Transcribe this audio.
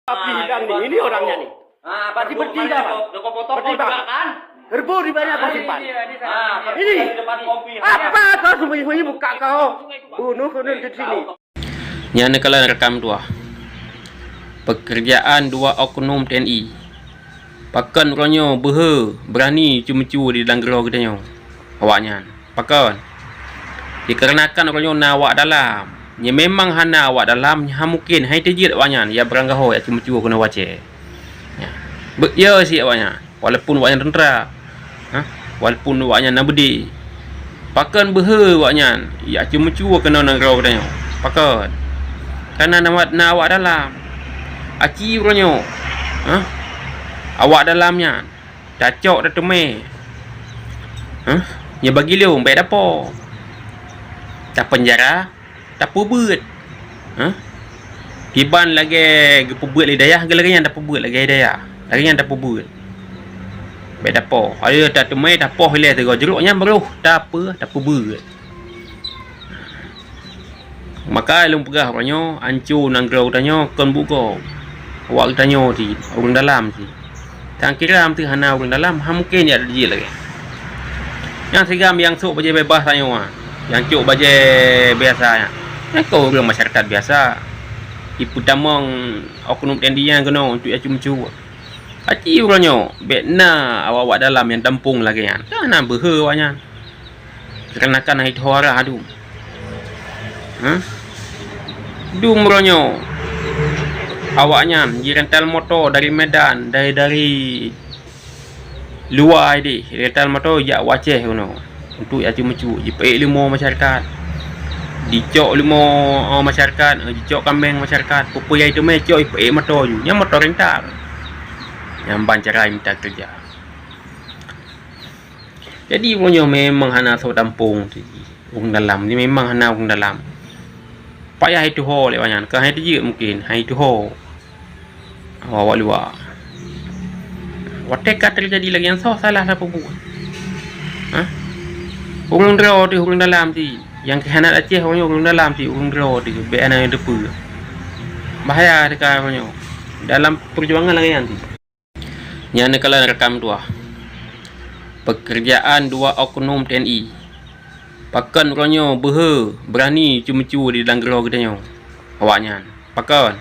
Bilang nih, ini orangnya nih. Pasti bertiga, Pak. Bertiga kan? Gerbu di banyak simpan. Ini apa kau sembunyi-sembunyi buka kau? Bunuh di sini. Yang kalian rekam dua. Pekerjaan dua oknum TNI. Pakan ronyo berani cuma-cuma di dalam gerau katanya. Awaknya. Pakan. Dikarenakan ronyo nawak dalam. Ya memang hana awak dalam ha mungkin hai tejit awaknya ya beranggaho ya cuma-cuma kena wace. Ya. Ya si awaknya. Walaupun awaknya tentera. Walaupun awaknya nabudi. Pakan awaknya ya cuma-cuma kena nang gerau katanya. Pakan. Karena nawak dalam. Aci ronyo. Awak dalamnya dacok dah temeh. Ya bagi liu baik dapo. Tak penjara, tak pubut. Tiban lagi gepubut lidayah lagi yang tak pubut lagi daya. Lagi yang tak pubut. Baik dapo. Ada tak temeh dapo hilang tu jeruknya beruh tak apa, tak pubut. Maka lung pegah ronyo ancu nang grau tanyo kon buko. Awak tanyo di orang dalam si. Tak kira am tu hana orang dalam, ha mungkin ya dia lagi. Yang segam yang sok baje bebas tanyo Yang cuk baje biasa. Kau orang masyarakat biasa. Ipu tamang oknum TNI yang kena untuk acum-cu. Aci orangnya bekna awak dalam yang tampung lagi kan. Kana awaknya. Kerenakan hai thora adu. Dum ronyo awaknya di rental motor dari Medan dari luar di rental motor ya waceh kuno untuk ya cuma-cuma JP 5 masyarakat dicok 5 masyarakat dicok kambing masyarakat pupuyai itu me cok JP motor ju nya motor rental yang bancarai minta kerja. Jadi punya memang hana so tampung di orang dalam ni memang hana orang dalam payah itu ho lewanya ke hai dia mungkin hai itu ho awak luar watek terjadi lagi yang salah apa buat orang draw di orang dalam ti yang kehanat Aceh orang dalam ti orang draw di be ana yang depu bahaya dekat punya dalam perjuangan lagi nanti yang kalian rekam dua pekerjaan dua oknum TNI pakan ronyo berani cuma-cuma di dalam gerau katanya awaknya pakan